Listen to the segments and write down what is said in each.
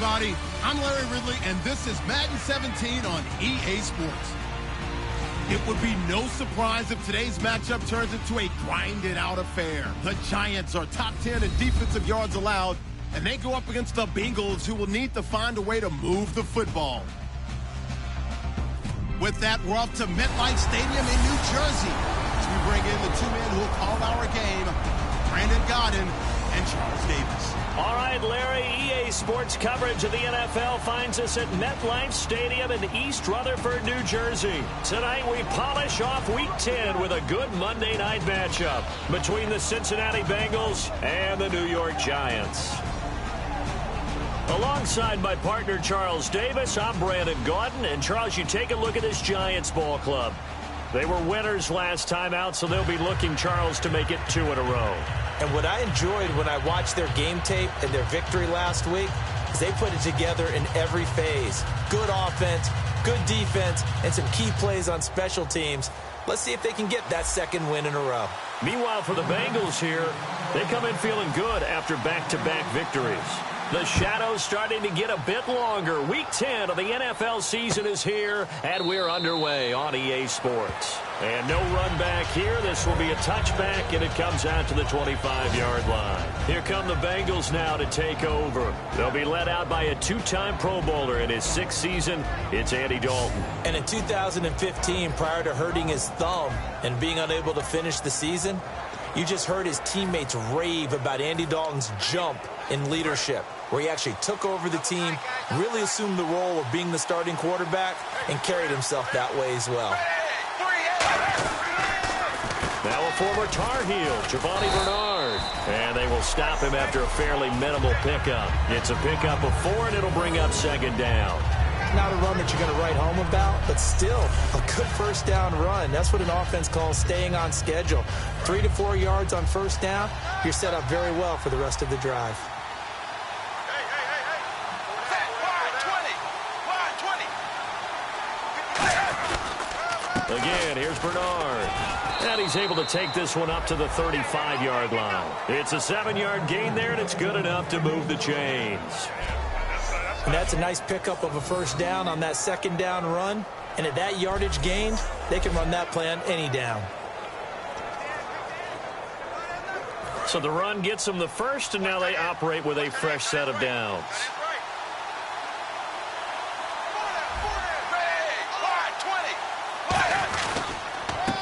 everybody. I'm Larry Ridley, and this is Madden 17 on EA Sports. It would be no surprise if today's matchup turns into a grinded-out affair. The Giants are top 10 in defensive yards allowed, and they go up against the Bengals, who will need to find a way to move the football. With that, we're off to MetLife Stadium in New Jersey as we bring in the two men who will call our game, Brandon Godden and Charles Davis. All right, Larry, EA Sports coverage of the NFL finds us at MetLife Stadium in East Rutherford, New Jersey. Tonight, we polish off Week 10 with a good Monday night matchup between the Cincinnati Bengals and the New York Giants. Alongside my partner, Charles Davis, I'm Brandon Gaudin. And, Charles, you take a look at this Giants ball club. They were winners last time out, so they'll be looking, Charles, to make it 2 in a row. And what I enjoyed when I watched their game tape and their victory last week is they put it together in every phase. Good offense, good defense, and some key plays on special teams. Let's see if they can get that second win in a row. Meanwhile, for the Bengals here, they come in feeling good after back-to-back victories. The shadow's starting to get a bit longer. Week 10 of the NFL season is here, and we're underway on EA Sports. And no run back here. This will be a touchback, and it comes out to the 25-yard line. Here come the Bengals now to take over. They'll be led out by a two-time Pro Bowler in his 6th season. It's Andy Dalton. And in 2015, prior to hurting his thumb and being unable to finish the season, you just heard his teammates rave about Andy Dalton's jump in leadership, where he actually took over the team, really assumed the role of being the starting quarterback, and carried himself that way as well. Now a former Tar Heel, Giovanni Bernard. And they will stop him after a fairly minimal pickup. It's a pickup of 4, and it'll bring up 2nd down. Not a run that you're going to write home about, but still a good first down run. That's what an offense calls staying on schedule. 3 to 4 yards on first down, you're set up very well for the rest of the drive. Again, here's Bernard. And he's able to take this one up to the 35-yard line. It's a 7-yard gain there, and it's good enough to move the chains. And that's a nice pickup of a first down on that 2nd down run. And at that yardage gained, they can run that play on any down. So the run gets them the first, and now they operate with a fresh set of downs.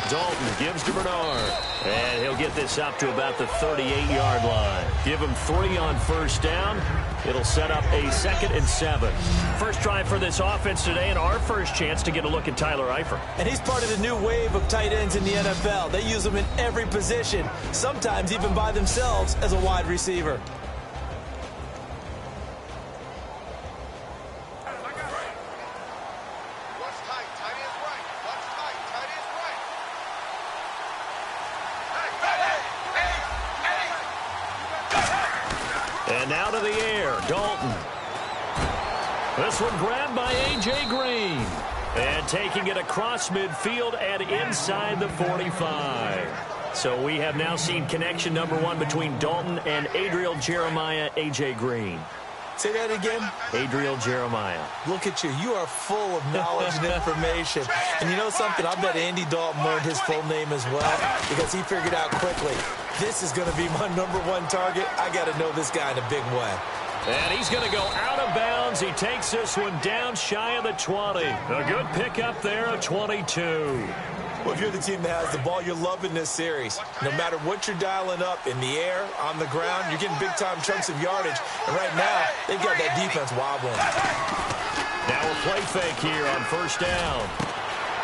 Dalton gives to Bernard, and he'll get this up to about the 38-yard line. Give him 3 on first down. It'll set up a 2nd and 7. First drive for this offense today, and our first chance to get a look at Tyler Eifert. And he's part of the new wave of tight ends in the NFL. They use them in every position, sometimes even by themselves as a wide receiver. And now to the air, Dalton. This one grabbed by A.J. Green. And taking it across midfield and inside the 45. So we have now seen connection number 1 between Dalton and Adriel Jeremiah, A.J. Green. Say that again. Adriel Jeremiah. Look at you. You are full of knowledge and information. And you know something? I bet Andy Dalton learned his full name as well because he figured out quickly, this is going to be my number 1 target. I got to know this guy in a big way. And he's going to go out of bounds. He takes this one down shy of the 20. A good pickup there of 22. Well, if you're the team that has the ball, you're loving this series. No matter what you're dialing up, in the air, on the ground, you're getting big-time chunks of yardage. And right now, they've got that defense wobbling. Now a play fake here on first down.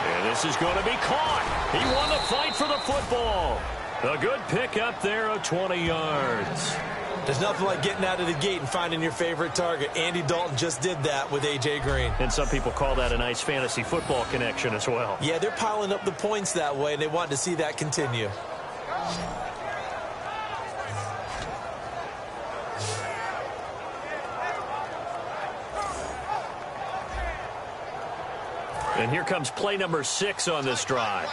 And this is going to be caught. He won the fight for the football. A good pickup there of 20 yards. There's nothing like getting out of the gate and finding your favorite target. Andy Dalton just did that with A.J. Green. And some people call that a nice fantasy football connection as well. Yeah, they're piling up the points that way, and they want to see that continue. And here comes play number 6 on this drive.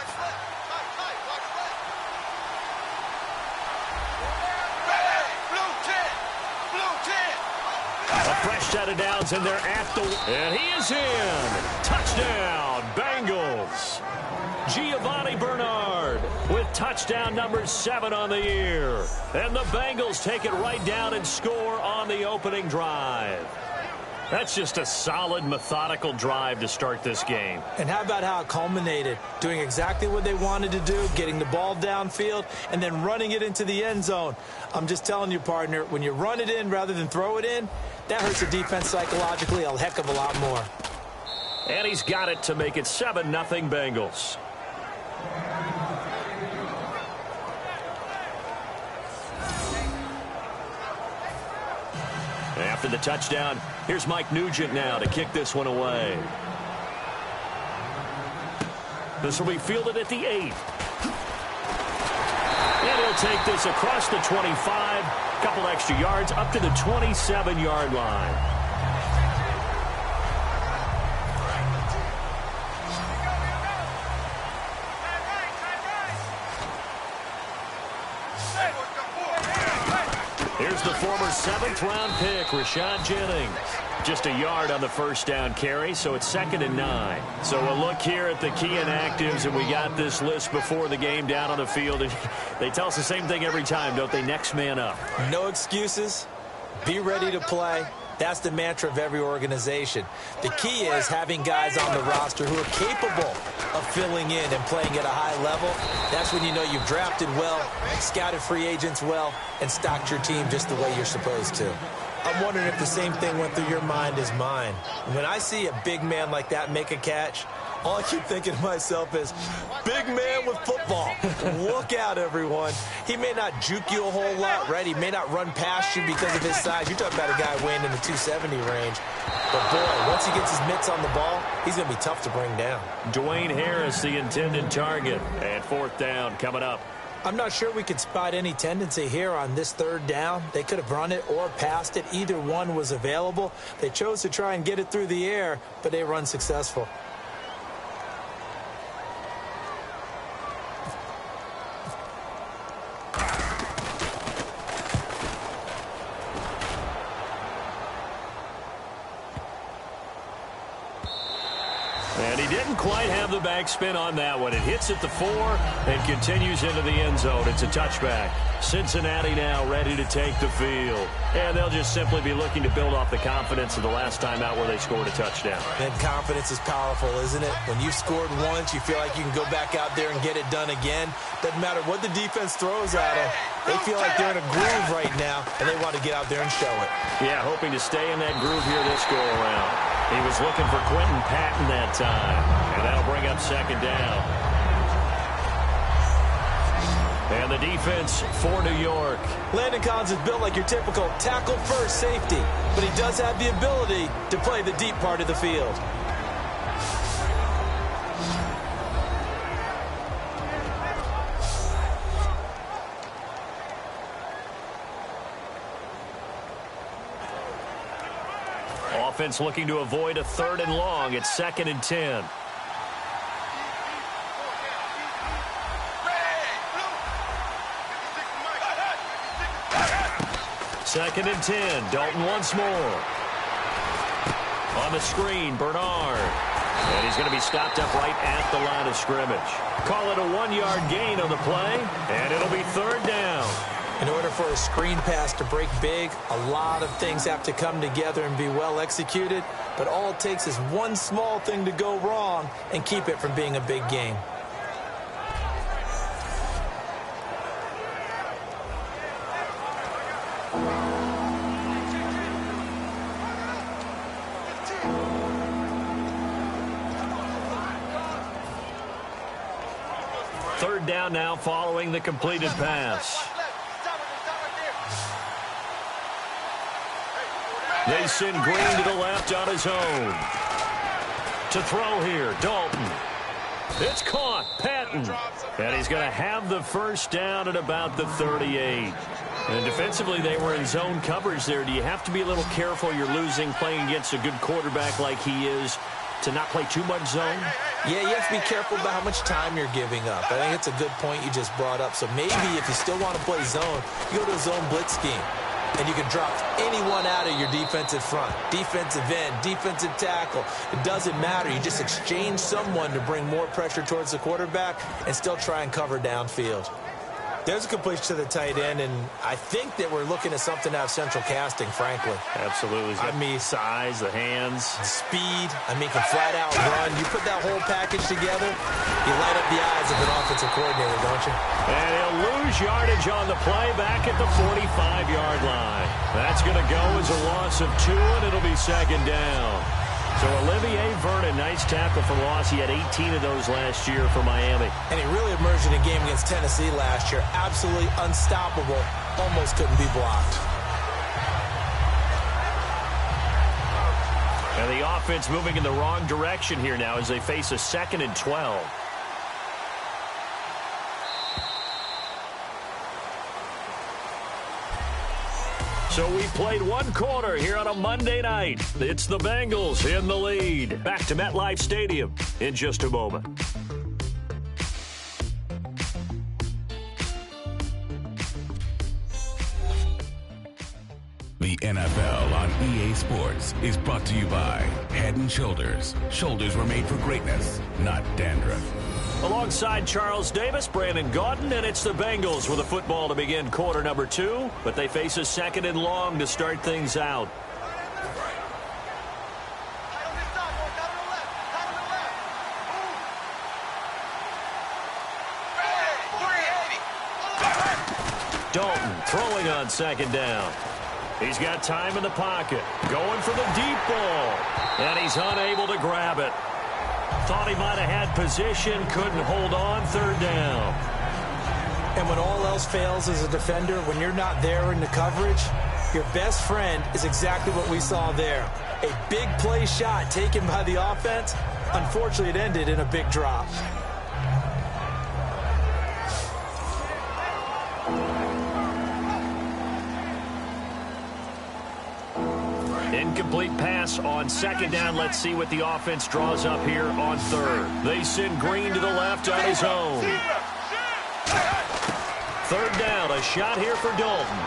A fresh set of downs, and they're at the... And he is in. Touchdown, Bengals. Giovanni Bernard with touchdown number 7 on the year. And the Bengals take it right down and score on the opening drive. That's just a solid, methodical drive to start this game. And how about how it culminated? Doing exactly what they wanted to do, getting the ball downfield, and then running it into the end zone. I'm just telling you, partner, when you run it in rather than throw it in, that hurts the defense psychologically a heck of a lot more. And he's got it to make it 7-0 Bengals. After the touchdown, here's Mike Nugent now to kick this one away. This will be fielded at the 8. And he'll take this across the 25, couple extra yards up to the 27-yard line. Here's the former 7th-round pick, Rashad Jennings. Just a yard on the first down carry, so it's 2nd and 9. So we'll look here at the key inactives, and we got this list before the game down on the field. And they tell us the same thing every time, don't they? Next man up. No excuses. Be ready to play. That's the mantra of every organization. The key is having guys on the roster who are capable of filling in and playing at a high level. That's when you know you've drafted well, scouted free agents well, and stocked your team just the way you're supposed to. I'm wondering if the same thing went through your mind as mine. When I see a big man like that make a catch, all I keep thinking to myself is, big man with football. Look out, everyone. He may not juke you a whole lot, right? He may not run past you because of his size. You're talking about a guy weighing in the 270 range. But, boy, once he gets his mitts on the ball, he's going to be tough to bring down. Dwayne Harris, the intended target. And 4th down coming up. I'm not sure we could spot any tendency here on this 3rd down. They could have run it or passed it. Either one was available. They chose to try and get it through the air, but they were unsuccessful. And he didn't quite have the backspin on that one. It hits at the 4 and continues into the end zone. It's a touchback. Cincinnati now ready to take the field. And they'll just simply be looking to build off the confidence of the last time out where they scored a touchdown. And confidence is powerful, isn't it? When you've scored once, you feel like you can go back out there and get it done again. Doesn't matter what the defense throws at them. They feel like they're in a groove right now, and they want to get out there and show it. Yeah, hoping to stay in that groove here this go-around. He was looking for Quentin Patton that time. And that'll bring up 2nd down. And the defense for New York. Landon Collins is built like your typical tackle-first safety, but he does have the ability to play the deep part of the field. Offense looking to avoid a 3rd and long. It's 2nd and 10. Second and 10. Dalton once more. On the screen, Bernard. And he's going to be stopped up right at the line of scrimmage. Call it a 1-yard gain on the play, and it'll be 3rd down. In order for a screen pass to break big, a lot of things have to come together and be well executed. But all it takes is one small thing to go wrong and keep it from being a big game. Third down now following the completed pass. They send Green to the left on his own. To throw here, Dalton. It's caught, Patton. And he's going to have the first down at about the 38. And defensively, they were in zone coverage there. Do you have to be a little careful? You're losing, playing against a good quarterback like he is, to not play too much zone? Yeah, you have to be careful about how much time you're giving up. I think it's a good point you just brought up. So maybe if you still want to play zone, you go to a zone blitz scheme. and you can drop anyone out of your defensive front. Defensive end, defensive tackle. It doesn't matter. You just exchange someone to bring more pressure towards the quarterback and still try and cover downfield. There's a completion to the tight end, and I think that we're looking at something out of central casting, frankly. Absolutely. I mean, size, the hands. Speed. I mean, can flat out run. You put that whole package together, you light up the eyes of an offensive coordinator, don't you? And he'll lose yardage on the play back at the 45-yard line. That's going to go as a loss of 2, and it'll be second down. So Olivier Vernon, nice tackle for loss. He had 18 of those last year for Miami. And he really emerged in a game against Tennessee last year. Absolutely unstoppable. Almost couldn't be blocked. And the offense moving in the wrong direction here now as they face a 2nd and 12. So we played 1 quarter here on a Monday night. It's the Bengals in the lead. Back to MetLife Stadium in just a moment. The NFL on EA Sports is brought to you by Head & Shoulders. Shoulders were made for greatness, not dandruff. Alongside Charles Davis, Brandon Gaudin, and it's the Bengals with a football to begin quarter number 2, but they face a 2nd and long to start things out. Dalton throwing on 2nd down. He's got time in the pocket, going for the deep ball, and he's unable to grab it. Thought he might have had position, couldn't hold on, 3rd down. And when all else fails as a defender, when you're not there in the coverage, your best friend is exactly what we saw there. A big play shot taken by the offense. Unfortunately, it ended in a big drop. Incomplete pass on 2nd down. Let's see what the offense draws up here on 3rd. They send Green to the left on his own. 3rd down, a shot here for Dalton.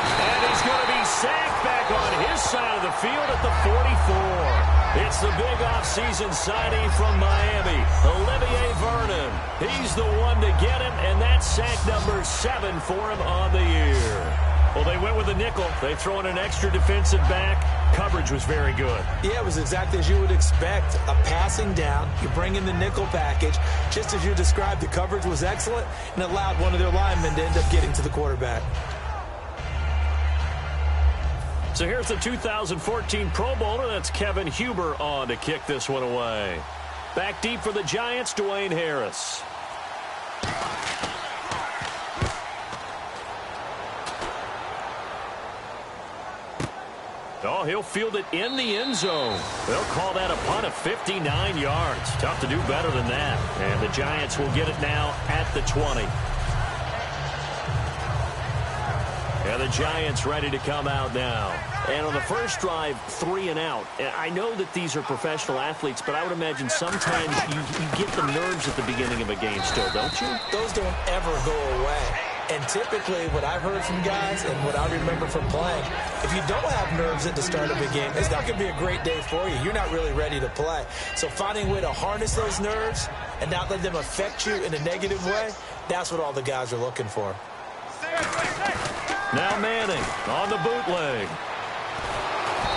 And he's going to be sacked back on his side of the field at the 44. It's the big offseason signing from Miami, Olivier Vernon. He's the one to get him, and that's sack number 7 for him on the year. Well, they went with a nickel. They throw in an extra defensive back. Coverage was very good. Yeah, it was exactly as you would expect. A passing down. You bring in the nickel package. Just as you described, the coverage was excellent and allowed one of their linemen to end up getting to the quarterback. So here's the 2014 Pro Bowler. That's Kevin Huber on to kick this one away. Back deep for the Giants, Dwayne Harris. Oh, he'll field it in the end zone. They'll call that a punt of 59 yards. Tough to do better than that. And the Giants will get it now at the 20. And the Giants ready to come out now. And on the first drive, 3 and out. I know that these are professional athletes, but I would imagine sometimes you get the nerves at the beginning of a game still, don't you? Those don't ever go away. And typically what I've heard from guys and what I remember from playing, if you don't have nerves at the start of a game, it's not going to be a great day for you. You're not really ready to play. So finding a way to harness those nerves and not let them affect you in a negative way, that's what all the guys are looking for. Now Manning on the bootleg.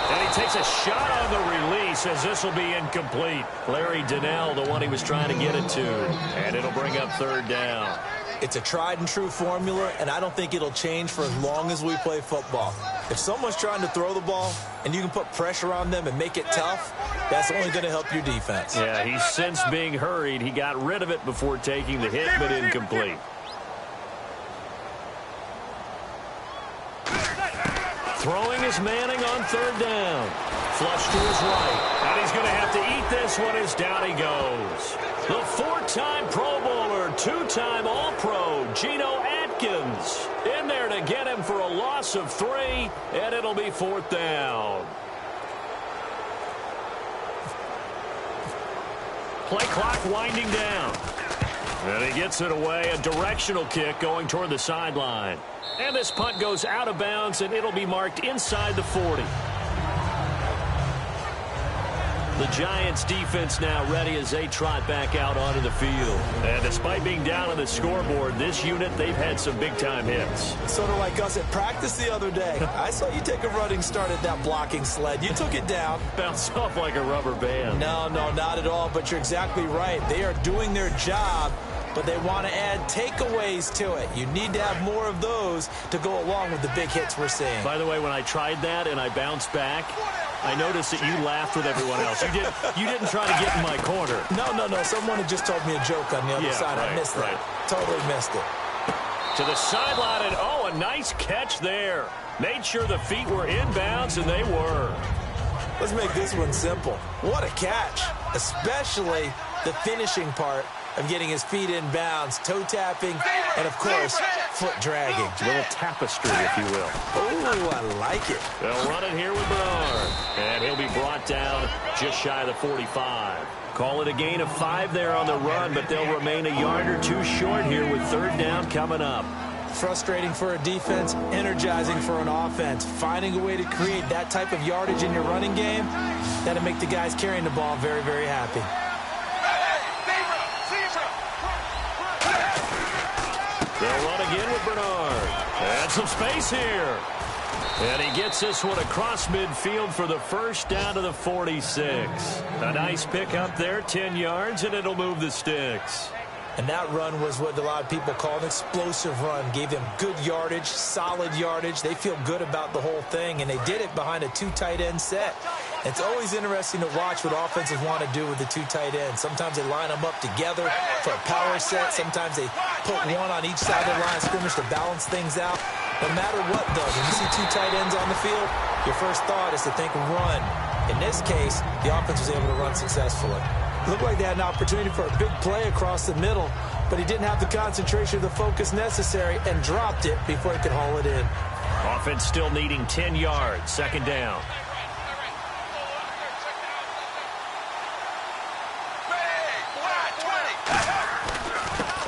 And he takes a shot on the release as this will be incomplete. Larry Donnell, the one he was trying to get it to. And it'll bring up 3rd down. It's a tried-and-true formula, and I don't think it'll change for as long as we play football. If someone's trying to throw the ball and you can put pressure on them and make it tough, that's only going to help your defense. Yeah, he's since being hurried. He got rid of it before taking the hit, but incomplete. Throwing is Manning on 3rd down. Flush to his right. And he's going to have to eat this one as down he goes. The 4-time Pro Bowler, 2-time All-Pro, Geno Atkins, in there to get him for a loss of 3, and it'll be 4th down. Play clock winding down. And he gets it away, a directional kick going toward the sideline. And this punt goes out of bounds, and it'll be marked inside the 40. The Giants defense now ready as they trot back out onto the field. And despite being down on the scoreboard, this unit, they've had some big-time hits. Sort of like us at practice the other day. I saw you take a running start at that blocking sled. You took it down. Bounced off like a rubber band. No, not at all, but you're exactly right. They are doing their job, but they want to add takeaways to it. You need to have more of those to go along with the big hits we're seeing. By the way, when I tried that and I bounced back, I noticed that you laughed with everyone else. You didn't try to get in my corner. No. Someone had just told me a joke on the other side. Right, I missed that. Totally missed it. To the sideline, and a nice catch there. Made sure the feet were inbounds, and they were. Let's make this one simple. What a catch, especially the finishing part of getting his feet in bounds, toe tapping, and, of course, foot dragging. A little tapestry, if you will. Oh, I like it. They'll run it here with Bernard. And he'll be brought down just shy of the 45. Call it a gain of 5 there on the run, but they'll remain a yard or two short here with third down coming up. Frustrating for a defense, energizing for an offense. Finding a way to create that type of yardage in your running game, that'll make the guys carrying the ball very, very happy. They'll run again with Bernard. And some space here. And he gets this one across midfield for the first down to the 46. A nice pick up there, 10 yards, and it'll move the sticks. And that run was what a lot of people call an explosive run. Gave them good yardage, solid yardage. They feel good about the whole thing, and they did it behind a 2 tight end set. It's always interesting to watch what offenses want to do with the 2 tight ends. Sometimes they line them up together for a power set. Sometimes they put one on each side of the line of scrimmage to balance things out. No matter what, though, when you see 2 tight ends on the field, your first thought is to think run. In this case, the offense was able to run successfully. Looked like they had an opportunity for a big play across the middle, but he didn't have the concentration or the focus necessary and dropped it before he could haul it in. Offense still needing 10 yards, second down.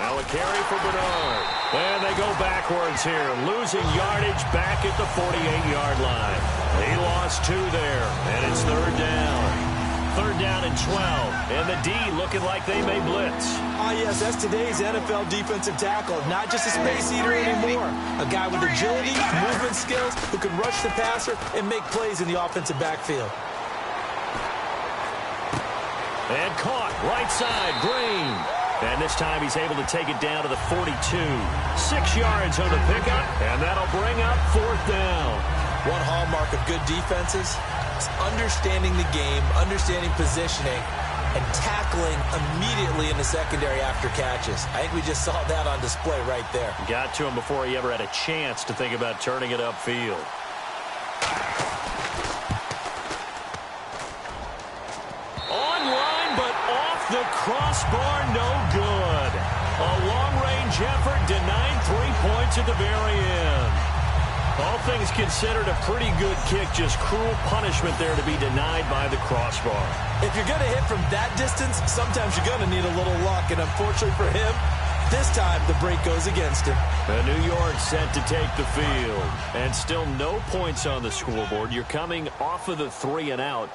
Now a carry for Bernard. And they go backwards here, losing yardage back at the 48-yard line. He lost 2 there, and it's third down. Third down and 12, and the D looking like they may blitz. Yes, that's today's NFL defensive tackle. Not just a space eater anymore. A guy with agility, movement skills, who can rush the passer and make plays in the offensive backfield. And caught, right side, Green. And this time he's able to take it down to the 42. 6 yards on the pickup, and that'll bring up fourth down. One hallmark of good defenses is understanding the game, understanding positioning, and tackling immediately in the secondary after catches. I think we just saw that on display right there. Got to him before he ever had a chance to think about turning it upfield. Online, but off the crossbar, no good. A long-range effort denied 3 points at the very end. All things considered, a pretty good kick, just cruel punishment there to be denied by the crossbar. If you're going to hit from that distance, sometimes you're going to need a little luck, and unfortunately for him, this time the break goes against him. And New York set to take the field. And still no points on the scoreboard. You're coming off of the 3 and out.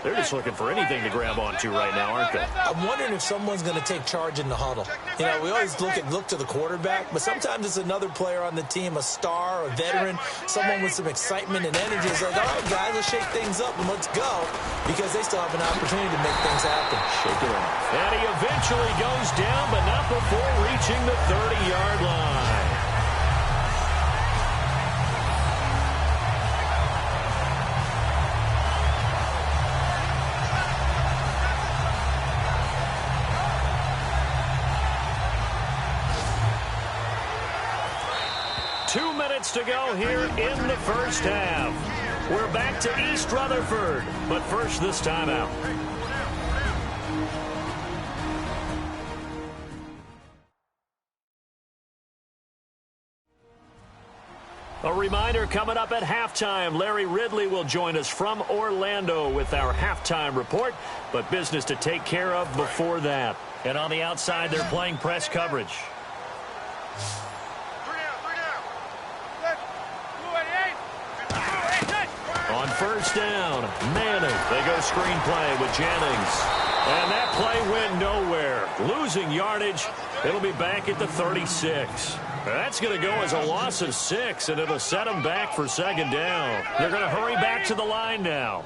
They're just looking for anything to grab onto right now, aren't they? I'm wondering if someone's going to take charge in the huddle. You know, we always look to the quarterback, but sometimes it's another player on the team, a star, a veteran, someone with some excitement and energy. It's like, all right, guys, let's shake things up and let's go, because they still have an opportunity to make things happen. Shake it off. And he eventually goes down, but not before reaching the 30-yard line. To go here in the first half. We're back to East Rutherford, but first this time out. A reminder, coming up at halftime, Larry Ridley will join us from Orlando with our halftime report, but business to take care of before that. And on the outside, they're playing press coverage. On first down, Manning. They go screenplay with Jennings. And that play went nowhere. Losing yardage. It'll be back at the 36. That's going to go as a loss of 6, and it'll set them back for second down. They're going to hurry back to the line now.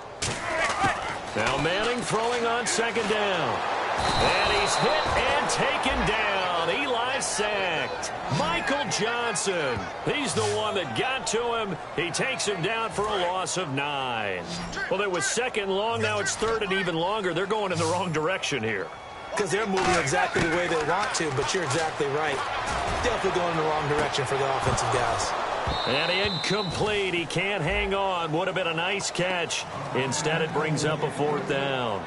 Now Manning throwing on second down. And he's hit and taken down. Eli sacked. Michael Johnson. He's the one that got to him. He takes him down for a loss of 9. Well, it was second long. Now it's third and even longer. They're going in the wrong direction here. Because they're moving exactly the way they want to, but you're exactly right. Definitely going in the wrong direction for the offensive guys. And incomplete. He can't hang on. Would have been a nice catch. Instead, it brings up a fourth down.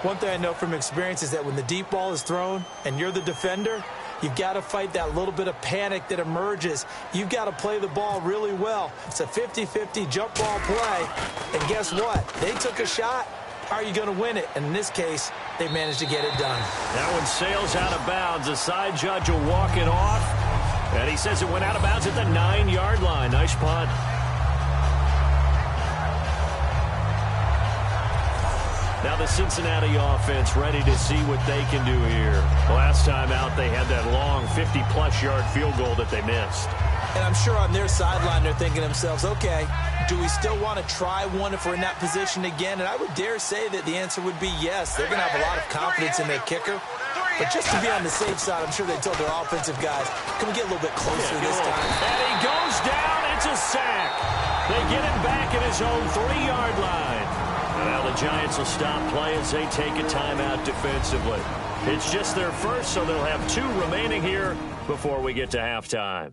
One thing I know from experience is that when the deep ball is thrown and you're the defender, you've got to fight that little bit of panic that emerges. You've got to play the ball really well. It's a 50-50 jump ball play. And guess what? They took a shot. How are you going to win it? And in this case, they managed to get it done. That one sails out of bounds. The side judge will walk it off. And he says it went out of bounds at the 9-yard line. Nice punt. Now the Cincinnati offense ready to see what they can do here. Last time out, they had that long 50-plus yard field goal that they missed. And I'm sure on their sideline they're thinking to themselves, okay, do we still want to try one if we're in that position again? And I would dare say that the answer would be yes. They're going to have a lot of confidence in their kicker. But just to be on the safe side, I'm sure they told their offensive guys, can we get a little bit closer this time? And he goes down. It's a sack. They get him back at his own 3-yard line. Well, the Giants will stop play as they take a timeout defensively. It's just their first, so they'll have 2 remaining here before we get to halftime.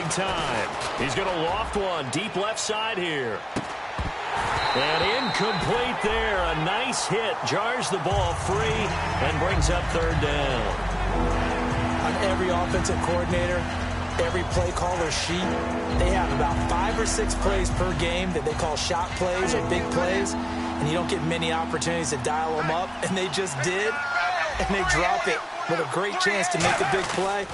Time. He's going to loft one deep left side here. And incomplete there. A nice hit. Jars the ball free and brings up third down. On every offensive coordinator, every play caller sheet, they have about 5 or 6 plays per game that they call shot plays or big plays. And you don't get many opportunities to dial them up. And they just did. And they drop it with a great chance to make a big play.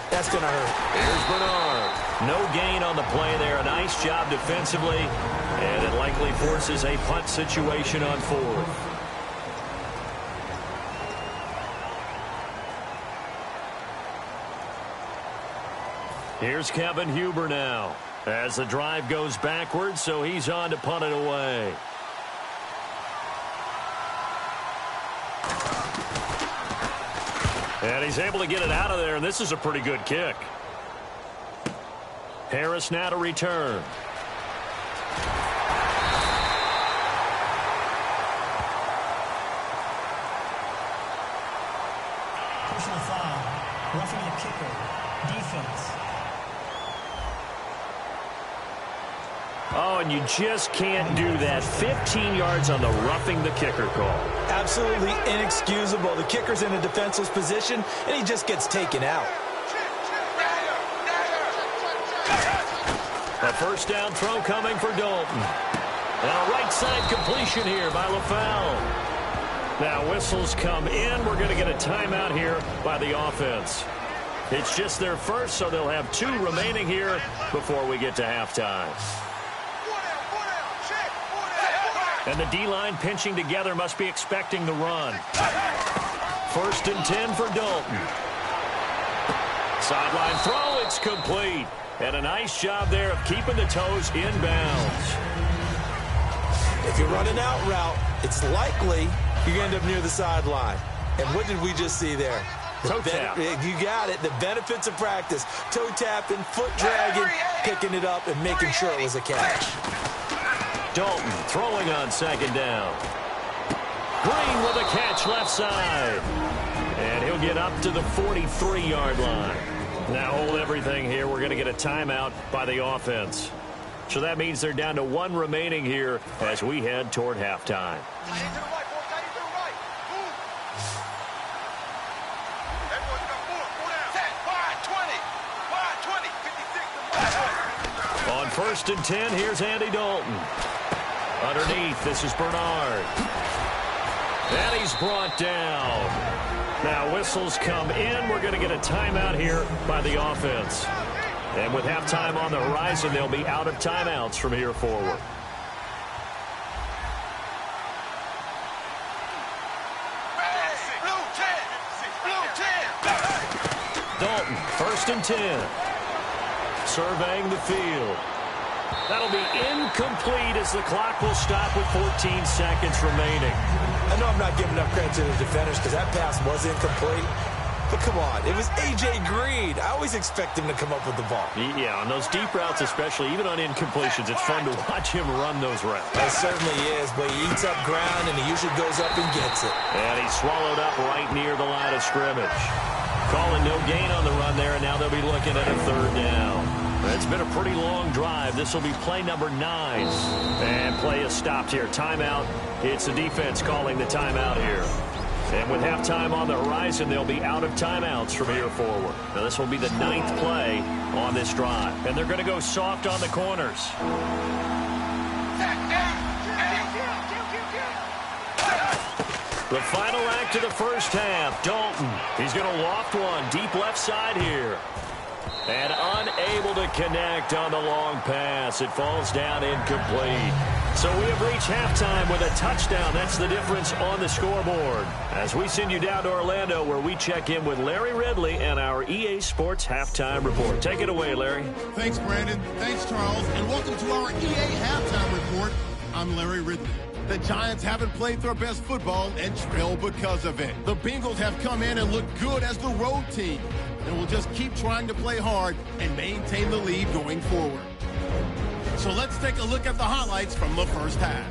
That's going to hurt. Here's Bernard. No gain on the play there. A nice job defensively. And it likely forces a punt situation on 4th. Here's Kevin Huber now. As the drive goes backwards, so he's on to punt it away. And he's able to get it out of there, and this is a pretty good kick. Harris now to return. Personal foul, roughing the kicker, defense. Oh, and you just can't do that. 15 yards on the roughing the kicker call. Absolutely inexcusable. The kicker's in a defenseless position, and he just gets taken out. A first down throw coming for Dalton. And a right side completion here by LaFell. Now whistles come in. We're going to get a timeout here by the offense. It's just their first, so they'll have 2 remaining here before we get to halftime. And the D-line pinching together must be expecting the run. 1st and 10 for Dalton. Sideline throw, it's complete. And a nice job there of keeping the toes in bounds. If you run an out route, it's likely you're going to end up near the sideline. And what did we just see there? Toe tap. You got it. The benefits of practice. Toe tapping, foot dragging, picking it up, and making sure it was a catch. Dalton throwing on second down. Green with a catch left side. And he'll get up to the 43-yard line. Now hold everything here. We're going to get a timeout by the offense. So that means they're down to one remaining here as we head toward halftime. On 1st and 10, here's Andy Dalton. Underneath, this is Bernard. And he's brought down. Now whistles come in. We're going to get a timeout here by the offense. And with halftime on the horizon, they'll be out of timeouts from here forward. Dalton, 1st and 10. Surveying the field. That'll be incomplete as the clock will stop with 14 seconds remaining. I know I'm not giving enough credit to the defenders because that pass was incomplete. But come on, it was A.J. Green. I always expect him to come up with the ball. Yeah, on those deep routes especially, even on incompletions, it's fun to watch him run those routes. It certainly is, but he eats up ground and he usually goes up and gets it. And he's swallowed up right near the line of scrimmage. Calling no gain on the run there, and now they'll be looking at a 3rd down. It's been a pretty long drive. This will be play number 9. And play is stopped here. Timeout. It's the defense calling the timeout here. And with halftime on the horizon, they'll be out of timeouts from here forward. Now this will be the 9th play on this drive. And they're going to go soft on the corners. The final act of the first half. Dalton. He's going to loft one deep left side here. And unable to connect on the long pass. It falls down incomplete. So we have reached halftime with a touchdown. That's the difference on the scoreboard. As we send you down to Orlando, where we check in with Larry Ridley and our EA Sports Halftime Report. Take it away, Larry. Thanks, Brandon. Thanks, Charles. And welcome to our EA Halftime Report. I'm Larry Ridley. The Giants haven't played their best football and trail because of it. The Bengals have come in and looked good as the road team. And will just keep trying to play hard and maintain the lead going forward. So let's take a look at the highlights from the first half.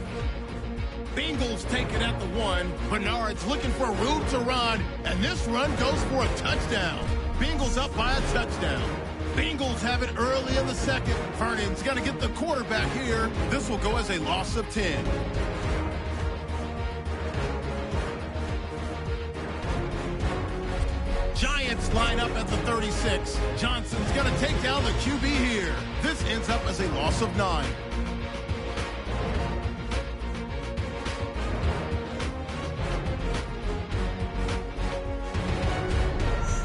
Bengals take it at the 1. Bernard's looking for room to run, and this run goes for a touchdown. Bengals up by a touchdown. Bengals have it early in the second. Vernon's going to get the quarterback here. This will go as a loss of 10. Giants line up at the 36. Johnson's going to take down the QB here. This ends up as a loss of 9.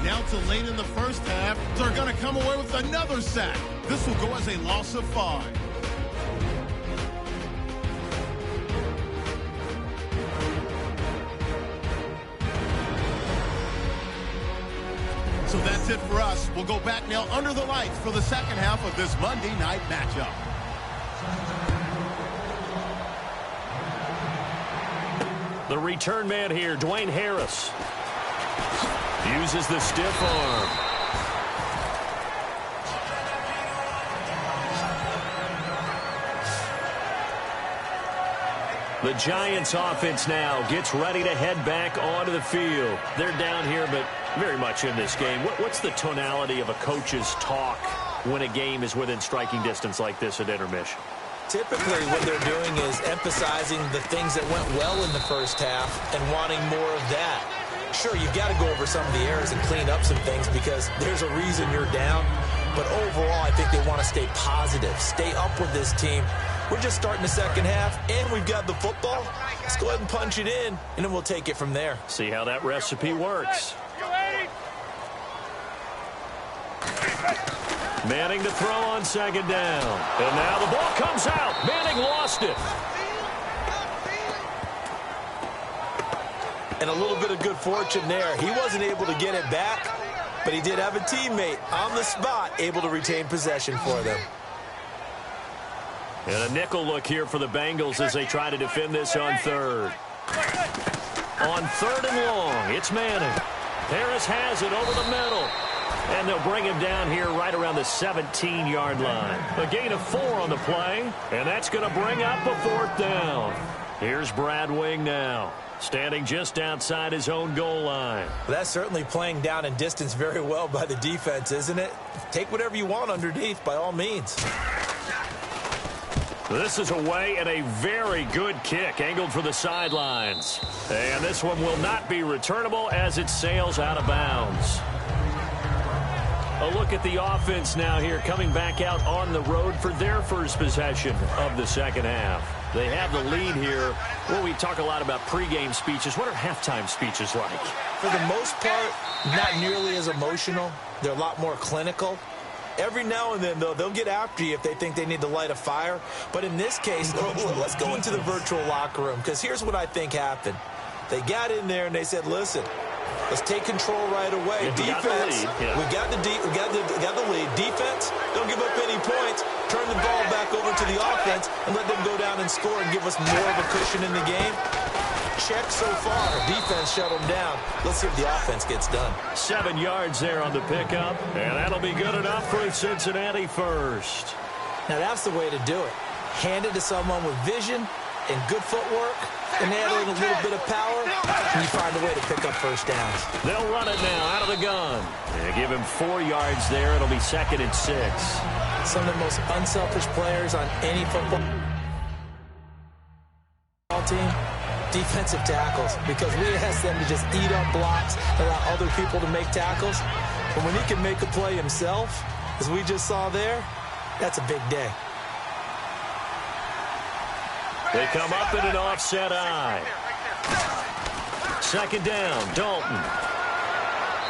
Now to late in the first half, they're going to come away with another sack. This will go as a loss of 5. So that's it for us. We'll go back now under the lights for the second half of this Monday night matchup. The return man here, Dwayne Harris. Uses the stiff arm. The Giants offense now gets ready to head back onto the field. They're down here, but very much in this game. What's the tonality of a coach's talk when a game is within striking distance like this at intermission? Typically, what they're doing is emphasizing the things that went well in the first half and wanting more of that. Sure, you've got to go over some of the errors and clean up some things because there's a reason you're down. But overall, I think they want to stay positive, stay up with this team. We're just starting the second half, and we've got the football. Let's go ahead and punch it in, and then we'll take it from there. See how that recipe works. Manning to throw on second down. And now the ball comes out. Manning lost it. And a little bit of good fortune there. He wasn't able to get it back, but he did have a teammate on the spot able to retain possession for them. And a nickel look here for the Bengals as they try to defend this on third. On 3rd and long, it's Manning. Harris has it over the middle. And they'll bring him down here right around the 17-yard line. A gain of 4 on the play, and that's going to bring up a 4th down. Here's Brad Wing now, standing just outside his own goal line. That's certainly playing down and distance very well by the defense, isn't it? Take whatever you want underneath, by all means. This is away and a very good kick, angled for the sidelines. And this one will not be returnable as it sails out of bounds. A look at the offense now here, coming back out on the road for their first possession of the second half. They have the lead here. Well, we talk a lot about pregame speeches. What are halftime speeches like? For the most part, not nearly as emotional. They're a lot more clinical. Every now and then, though, they'll get after you if they think they need to light a fire. But in this case, let's go into the virtual locker room, because here's what I think happened. They got in there and they said, listen, let's take control right away. Defense, we got the lead. Defense, don't give up any points. Turn the ball back over to the offense and let them go down and score and give us more of a cushion in the game. Check so far. Defense shut them down. Let's see if the offense gets done. 7 yards there on the pickup, and that'll be good enough for Cincinnati first. Now that's the way to do it. Hand it to someone with vision and good footwork, and add in a little bit of power, and you find a way to pick up first downs. They'll run it now out of the gun. And give him 4 yards there. It'll be 2nd and 6. Some of the most unselfish players on any football team, defensive tackles, because we ask them to just eat up blocks, allow other people to make tackles. But when he can make a play himself, as we just saw there, that's a big day. They come up in an offset eye. 2nd down, Dalton.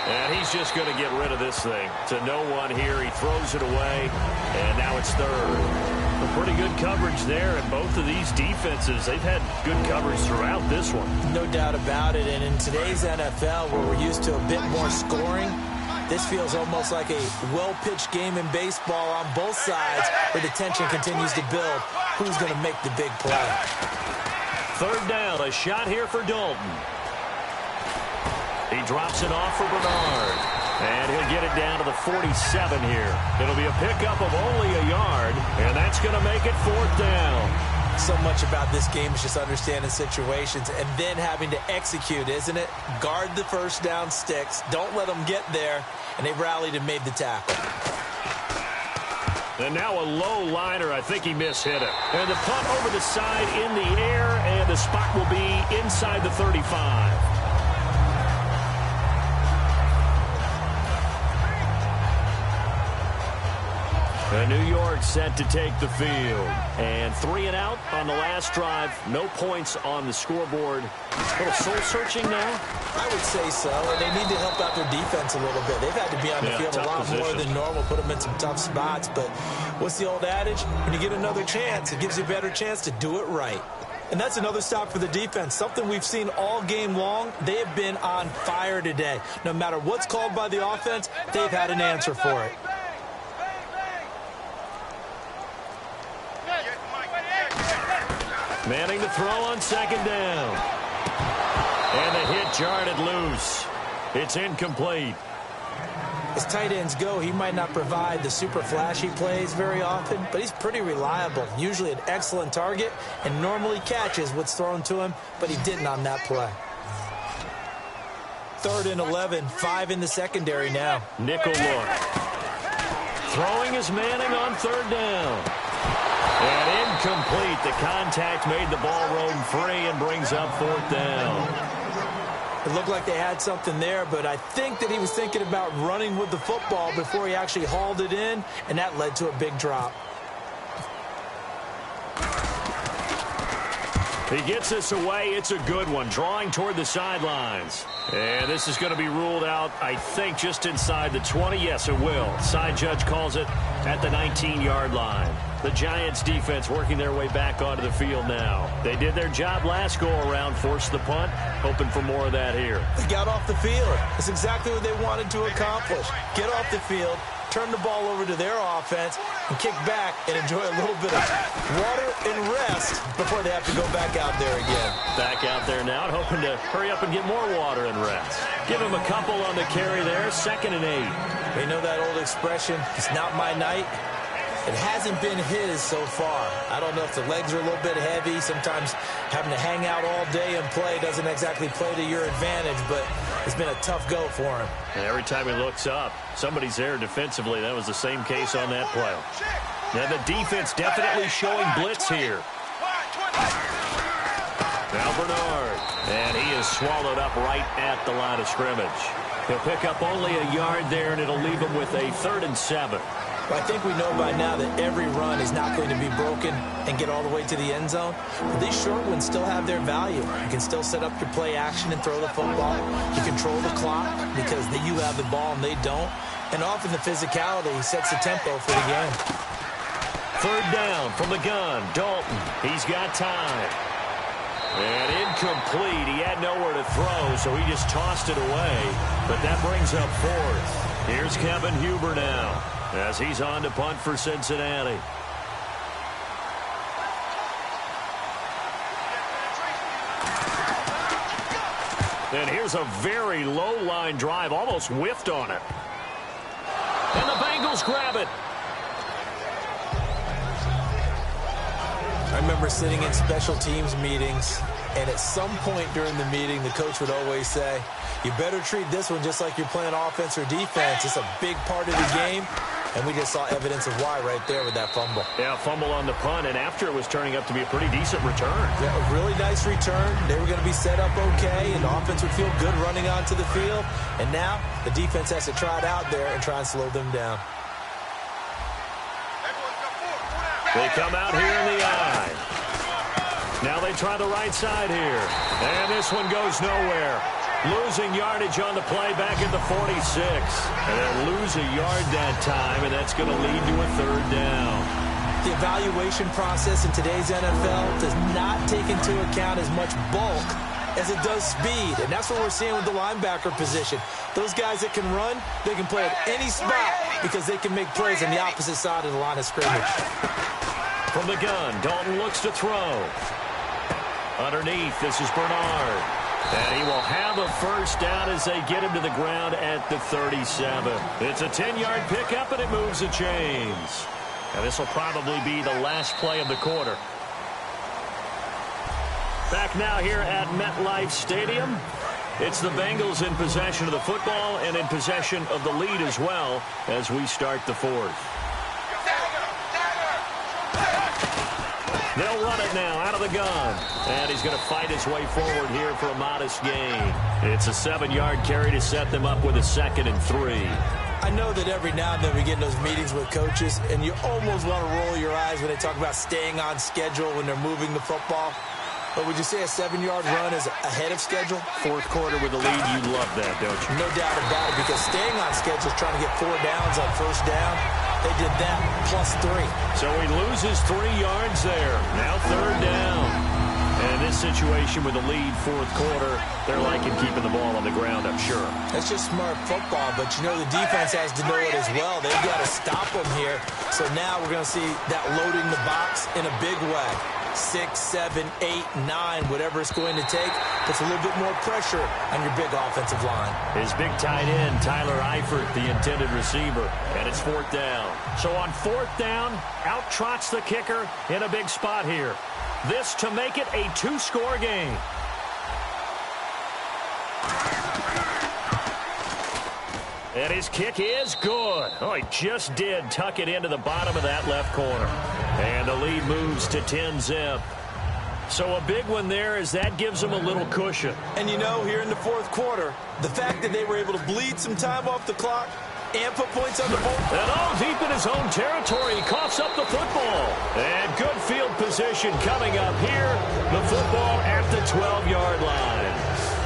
And he's just going to get rid of this thing to no one here. He throws it away, and now it's 3rd. A pretty good coverage there, and both of these defenses, they've had good coverage throughout this one. No doubt about it, and in today's NFL, where we're used to a bit more scoring, this feels almost like a well-pitched game in baseball on both sides, where the tension continues to build. Who's going to make the big play? 3rd down, a shot here for Dalton. He drops it off for Bernard, and he'll get it down to the 47 here. It'll be a pickup of only a yard, and that's going to make it 4th down. So much about this game is just understanding situations and then having to execute, isn't it? Guard the first down sticks. Don't let them get there, and they've rallied and made the tackle. And now a low liner. I think he mishit it. And the punt over the side in the air, and the spot will be inside the 35. New York set to take the field. And 3 and out on the last drive. No points on the scoreboard. A little soul-searching now? I would say so. And they need to help out their defense a little bit. They've had to be on the field a lot more than normal, put them in some tough spots. But what's the old adage? When you get another chance, it gives you a better chance to do it right. And that's another stop for the defense. Something we've seen all game long. They have been on fire today. No matter what's called by the offense, they've had an answer for it. Manning to throw on 2nd down. And the hit jarred it loose. It's incomplete. As tight ends go, he might not provide the super flashy plays very often, but he's pretty reliable. Usually an excellent target and normally catches what's thrown to him, but he didn't on that play. 3rd and 11, 5 in the secondary now. Nickel look. Throwing is Manning on 3rd down. And incomplete. The contact made the ball roam free and brings up 4th down. It looked like they had something there, but I think that he was thinking about running with the football before he actually hauled it in, and that led to a big drop. He gets this away. It's a good one. Drawing toward the sidelines. And this is going to be ruled out, I think, just inside the 20. Yes, it will. Side judge calls it at the 19-yard line. The Giants defense working their way back onto the field now. They did their job last go-around, forced the punt, hoping for more of that here. They got off the field. That's exactly what they wanted to accomplish. Get off the field, turn the ball over to their offense and kick back and enjoy a little bit of water and rest before they have to go back out there again. Back out there now and hoping to hurry up and get more water and rest. Give him a couple on the carry there, 2nd and 8. You know that old expression, it's not my night? It hasn't been his so far. I don't know if the legs are a little bit heavy. Sometimes having to hang out all day and play doesn't exactly play to your advantage, but it's been a tough go for him. And every time he looks up, somebody's there defensively. That was the same case on that play. Now the defense definitely showing blitz here. Now Bernard. And he is swallowed up right at the line of scrimmage. He'll pick up only a yard there, and it'll leave him with a 3rd and 7. Well, I think we know by now that every run is not going to be broken and get all the way to the end zone. But these short ones still have their value. You can still set up your play action and throw the football. You control the clock because you have the ball and they don't. And often the physicality sets the tempo for the game. 3rd down from the gun. Dalton. He's got time. And incomplete. He had nowhere to throw, so he just tossed it away. But that brings up 4th. Here's Kevin Huber now, as he's on to punt for Cincinnati. And here's a very low-line drive, almost whiffed on it. And the Bengals grab it. I remember sitting in special teams meetings, and at some point during the meeting, the coach would always say, you better treat this one just like you're playing offense or defense. It's a big part of the game. And we just saw evidence of why right there with that fumble. Yeah, fumble on the punt, and after it was turning up to be a pretty decent return. Yeah, a really nice return. They were going to be set up okay, and the offense would feel good running onto the field. And now the defense has to try it out there and try and slow them down. They come out here in the eye. Now they try the right side here. And this one goes nowhere. Losing yardage on the play back at the 46. And they'll lose a yard that time, and that's going to lead to a 3rd down. The evaluation process in today's NFL does not take into account as much bulk as it does speed. And that's what we're seeing with the linebacker position. Those guys that can run, they can play at any spot because they can make plays on the opposite side of the line of scrimmage. From the gun, Dalton looks to throw. Underneath, this is Bernard. And he will have a 1st down as they get him to the ground at the 37. It's a 10-yard pickup, and it moves the chains. And this will probably be the last play of the quarter. Back now here at MetLife Stadium. It's the Bengals in possession of the football and in possession of the lead as well as we start the 4th. They'll run it now out of the gun. And he's going to fight his way forward here for a modest gain. It's a 7-yard carry to set them up with a 2nd and 3. I know that every now and then we get in those meetings with coaches, and you almost want to roll your eyes when they talk about staying on schedule when they're moving the football. But would you say a 7-yard run is ahead of schedule? 4th quarter with the lead, you love that, don't you? No doubt about it, because staying on schedule is trying to get 4 downs on 1st down. They did that plus 3. So he loses 3 yards there. Now 3rd down. And in this situation with the lead, 4th quarter, they're liking keeping the ball on the ground, I'm sure. That's just smart football, but you know the defense has to know it as well. They've got to stop them here. So now we're going to see that loading the box in a big way. 6, 7, 8, 9, whatever it's going to take, puts a little bit more pressure on your big offensive line. His big tight end, Tyler Eifert, the intended receiver, and it's 4th down. So on 4th down, out trots the kicker in a big spot here. This to make it a 2-score game. And his kick is good. Oh, he just did tuck it into the bottom of that left corner. And the lead moves to 10-zip. So a big one there as that gives them a little cushion. And you know, here in the 4th quarter, the fact that they were able to bleed some time off the clock and put points on the board. And all deep in his own territory, he coughs up the football. And good field position coming up here. The football at the 12-yard line.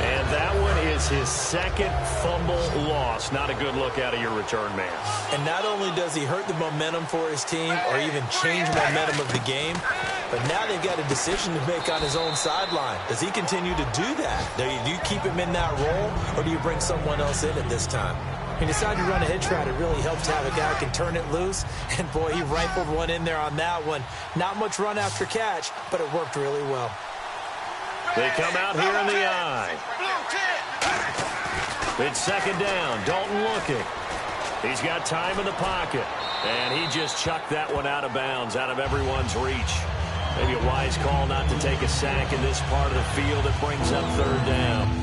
And that one is his 2nd fumble loss. Not a good look out of your return man. And not only does he hurt the momentum for his team or even change momentum of the game, but now they've got a decision to make on his own sideline. Does he continue to do that? Do you keep him in that role, or do you bring someone else in at this time? He decided to run a hitch route. It really helps to have a guy who can turn it loose. And, boy, he rifled one in there on that one. Not much run after catch, but it worked really well. They come out here in the eye. It's second down. Dalton looking. He's got time in the pocket. And he just chucked that one out of bounds, out of everyone's reach. Maybe a wise call not to take a sack in this part of the field. It brings up third down.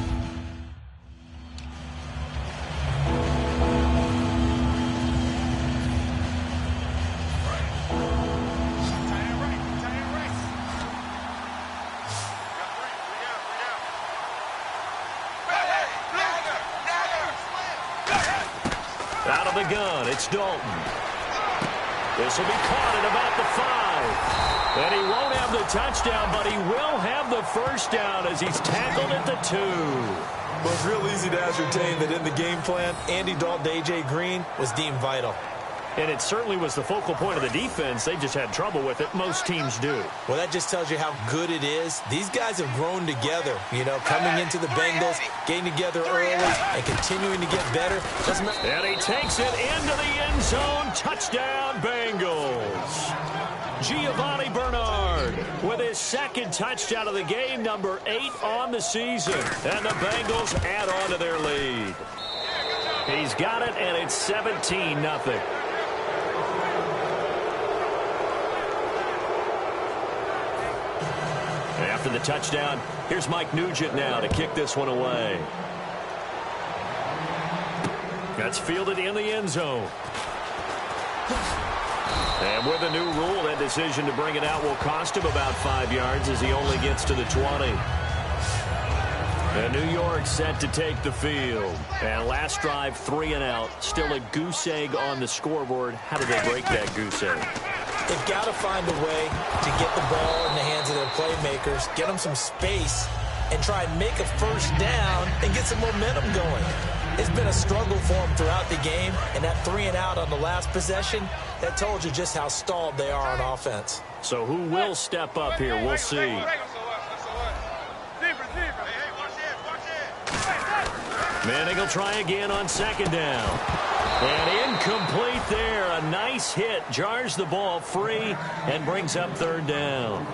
Out of the gun, it's Dalton. This will be caught at about the 5. And he won't have the touchdown, but he will have the first down as he's tackled at the 2. Well, it's real easy to ascertain that in the game plan, Andy Dalton to A.J. Green was deemed vital. And it certainly was the focal point of the defense. They just had trouble with it. Most teams do. Well, that just tells you how good it is. These guys have grown together, coming into the Bengals, getting together early, and continuing to get better. And he takes it into the end zone. Touchdown, Bengals. Giovanni Bernard with his second touchdown of the game, number 8 on the season. And the Bengals add on to their lead. He's got it, and it's 17-0. After the touchdown, here's Mike Nugent now to kick this one away. That's fielded in the end zone. And with a new rule, that decision to bring it out will cost him about 5 yards as he only gets to the 20. And New York set to take the field. And last drive, 3 and out. Still a goose egg on the scoreboard. How do they break that goose egg? They've got to find a way to get the ball in the hands of their playmakers, get them some space, and try and make a first down and get some momentum going. It's been a struggle for them throughout the game, and that 3 and out on the last possession, that told you just how stalled they are on offense. So who will step up here? We'll see. Manning will try again on second down. And incomplete there. A nice hit. Jars the ball free and brings up third down.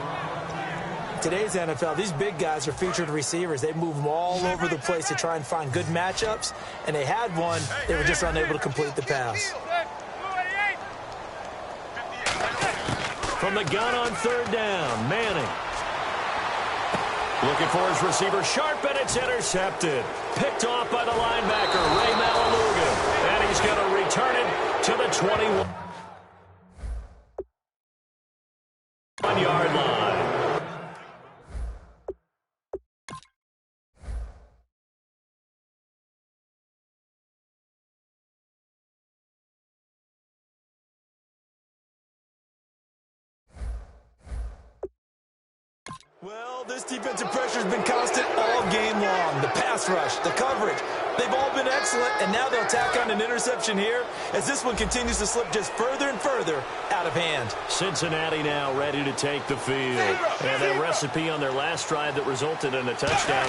Today's NFL, these big guys are featured receivers. They move them all over the place to try and find good matchups. And they had one. They were just unable to complete the pass. From the gun on third down, Manning. Looking for his receiver, Sharp, and it's intercepted. Picked off by the linebacker, Ray Malaluga. And he's going to return it to the 21-yard line. Well, this defensive pressure has been constant all game long. The pass rush, the coverage, they've all been excellent, and now they'll tack on an interception here as this one continues to slip just further and further out of hand. Cincinnati now ready to take the field. And that recipe on their last drive that resulted in a touchdown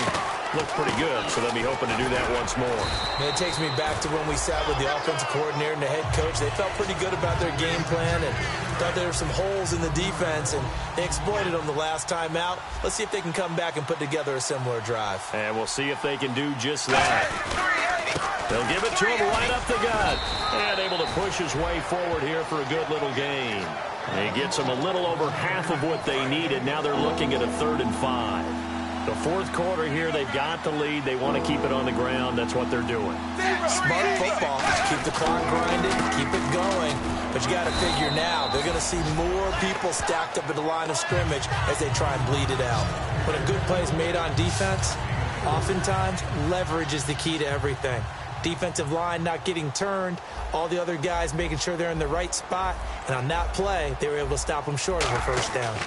looked pretty good, so they'll be hoping to do that once more. And it takes me back to when we sat with the offensive coordinator and the head coach. They felt pretty good about their game plan and thought there were some holes in the defense, and they exploited them the last time out. Let's see if they can come back and put together a similar drive. And we'll see if they can do just that. They'll give it to him right up the gut. And able to push his way forward here for a good little gain. And he gets them a little over half of what they needed. Now they're looking at a 3rd and 5. The fourth quarter here, they've got the lead. They want to keep it on the ground. That's what they're doing. Smart football. Keep the clock grinding. Keep it going. But you got to figure now, they're going to see more people stacked up at the line of scrimmage as they try and bleed it out. When a good play is made on defense, oftentimes leverage is the key to everything. Defensive line not getting turned, all the other guys making sure they're in the right spot, and on that play, they were able to stop them short of a first down.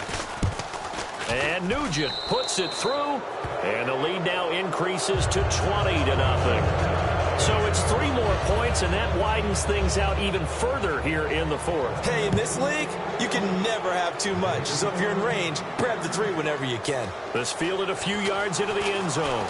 And Nugent puts it through, and the lead now increases to 20-0. So it's 3 more points, and that widens things out even further here in the fourth. Hey, in this league, you can never have too much. So if you're in range, grab the 3 whenever you can. This fielded a few yards into the end zone.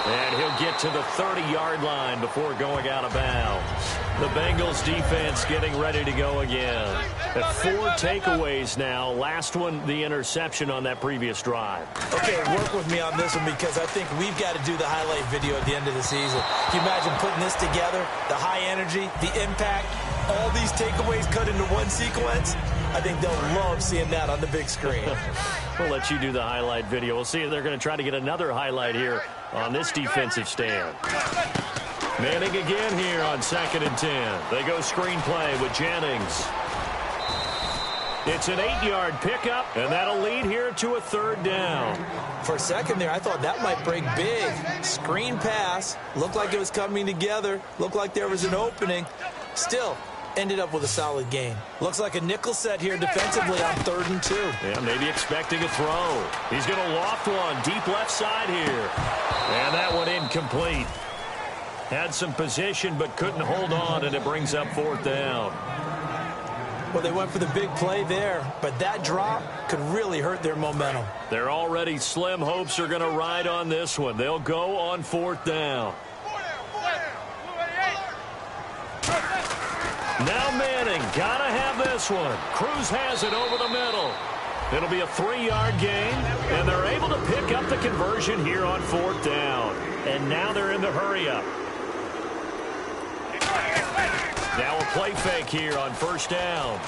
And he'll get to the 30-yard line before going out of bounds. The Bengals defense getting ready to go again. At 4 takeaways now. Last one, the interception on that previous drive. Okay, work with me on this one because I think we've got to do the highlight video at the end of the season. Can you imagine putting this together? The high energy, the impact, all these takeaways cut into one sequence? I think they'll love seeing that on the big screen. We'll let you do the highlight video. We'll see if they're going to try to get another highlight here on this defensive stand. Manning again here on 2nd and 10. They go screenplay with Jennings. It's an 8-yard pickup, and that'll lead here to a 3rd down. For a second there, I thought that might break big. Screen pass. Looked like it was coming together. Looked like there was an opening. Still, ended up with a solid gain. Looks like a nickel set here defensively on 3rd and 2. Yeah, maybe expecting a throw. He's going to loft one deep left side here. And that one incomplete. Had some position but couldn't hold on, and it brings up 4th down. Well, they went for the big play there, but that drop could really hurt their momentum. Their already slim hopes are going to ride on this one. They'll go on 4th down. Now Manning, gotta have this one. Cruz has it over the middle. It'll be a 3-yard gain, and they're able to pick up the conversion here on 4th down. And now they're in the hurry-up. Now a play fake here on 1st down.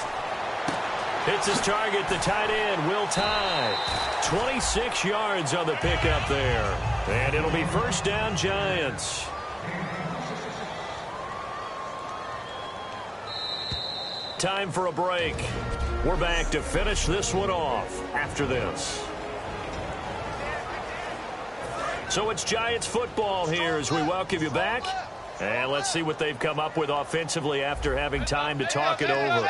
Hits his target, the tight end, Will Tye. 26 yards on the pickup there. And it'll be 1st down Giants. Time for a break. We're back to finish this one off after this. So it's Giants football here as we welcome you back. And let's see what they've come up with offensively after having time to talk it over.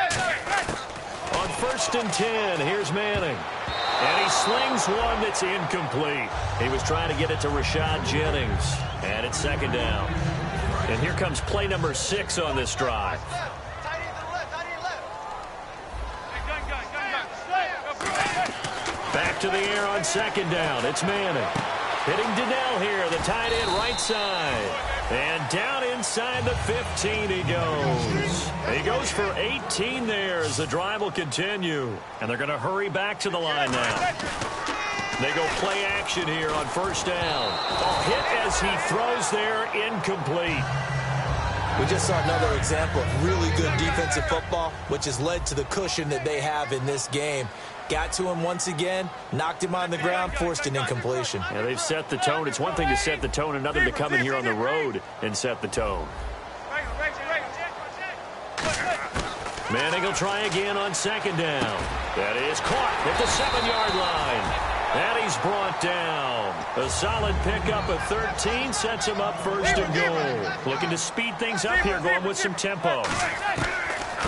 On 1st and 10, here's Manning. And he slings one that's incomplete. He was trying to get it to Rashad Jennings. And it's 2nd down. And here comes play number 6 on this drive. Back to the air on 2nd down. It's Manning. Hitting Donnell here, the tight end right side. And down inside the 15 he goes. He goes for 18 there as the drive will continue. And they're going to hurry back to the line now. They go play action here on 1st down. A hit as he throws there, incomplete. We just saw another example of really good defensive football, which has led to the cushion that they have in this game. Got to him once again, knocked him on the ground, forced an incompletion. Yeah, they've set the tone. It's one thing to set the tone, another to come in here on the road and set the tone. Manning will try again on 2nd down. That is caught at the 7-yard line. And he's brought down. A solid pickup of 13 sets him up 1st and goal. Looking to speed things up here, going with some tempo.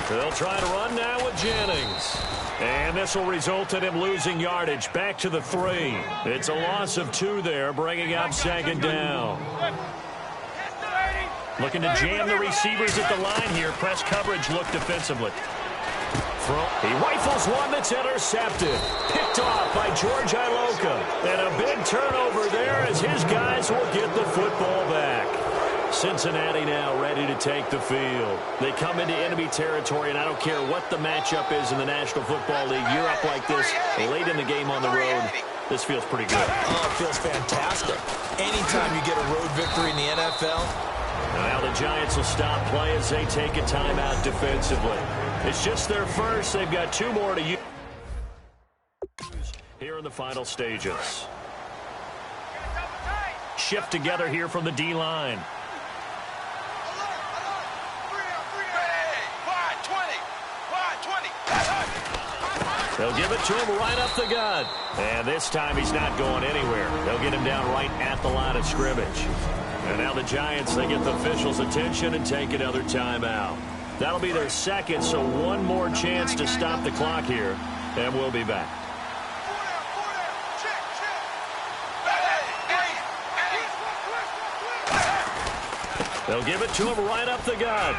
They'll try to run now with Jennings. And this will result in him losing yardage back to the 3. It's a loss of 2 there, bringing up 2nd down. Looking to jam the receivers at the line here. Press coverage look defensively. He rifles one that's intercepted. Picked off by George Iloka. And a big turnover there as his guys will get the football back. Cincinnati now ready to take the field. They come into enemy territory, and I don't care what the matchup is in the National Football League. You're up like this late in the game on the road. This feels pretty good. Oh, it feels fantastic. Anytime you get a road victory in the NFL. And now the Giants will stop play as they take a timeout defensively. It's just their first. They've got 2 more to use here in the final stages. Shift together here from the D-line. They'll give it to him right up the gut. And this time he's not going anywhere. They'll get him down right at the line of scrimmage. And now the Giants, they get the officials' attention and take another timeout. That'll be their 2nd, so 1 more chance to stop the clock here. And we'll be back. They'll give it to him right up the gut.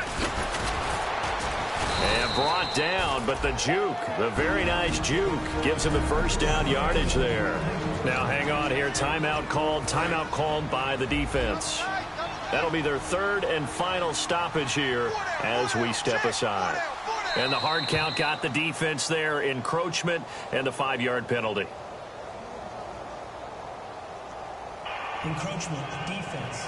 And brought down, but the juke, the very nice juke, gives him the 1st down yardage there. Now hang on here. Timeout called by the defense. That'll be their third and final stoppage here as we step aside. And the hard count got the defense there. Encroachment and the 5-yard penalty. Encroachment, defense.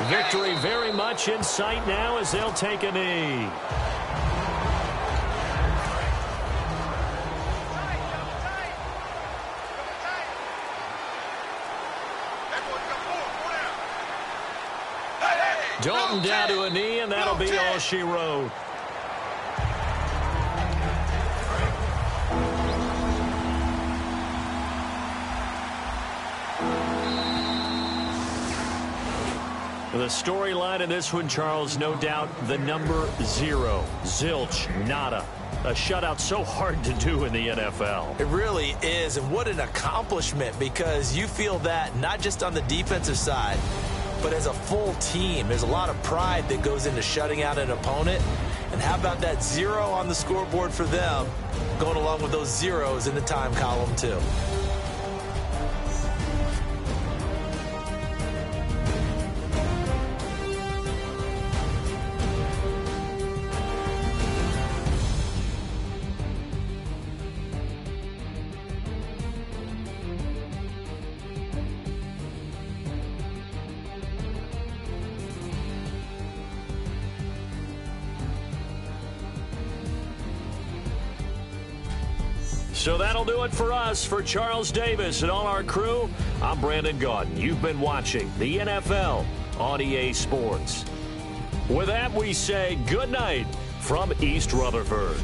Victory very much in sight now as they'll take a knee. Dalton down to a knee, and that'll be all she wrote. The storyline in this one, Charles, no doubt the number 0. Zilch, nada. A shutout so hard to do in the NFL. It really is, and what an accomplishment, because you feel that not just on the defensive side, but as a full team. There's a lot of pride that goes into shutting out an opponent. And how about that 0 on the scoreboard for them, going along with those zeros in the time column too. So that'll do it for us. For Charles Davis and all our crew, I'm Brandon Gaudin. You've been watching the NFL on EA Sports. With that, we say good night from East Rutherford.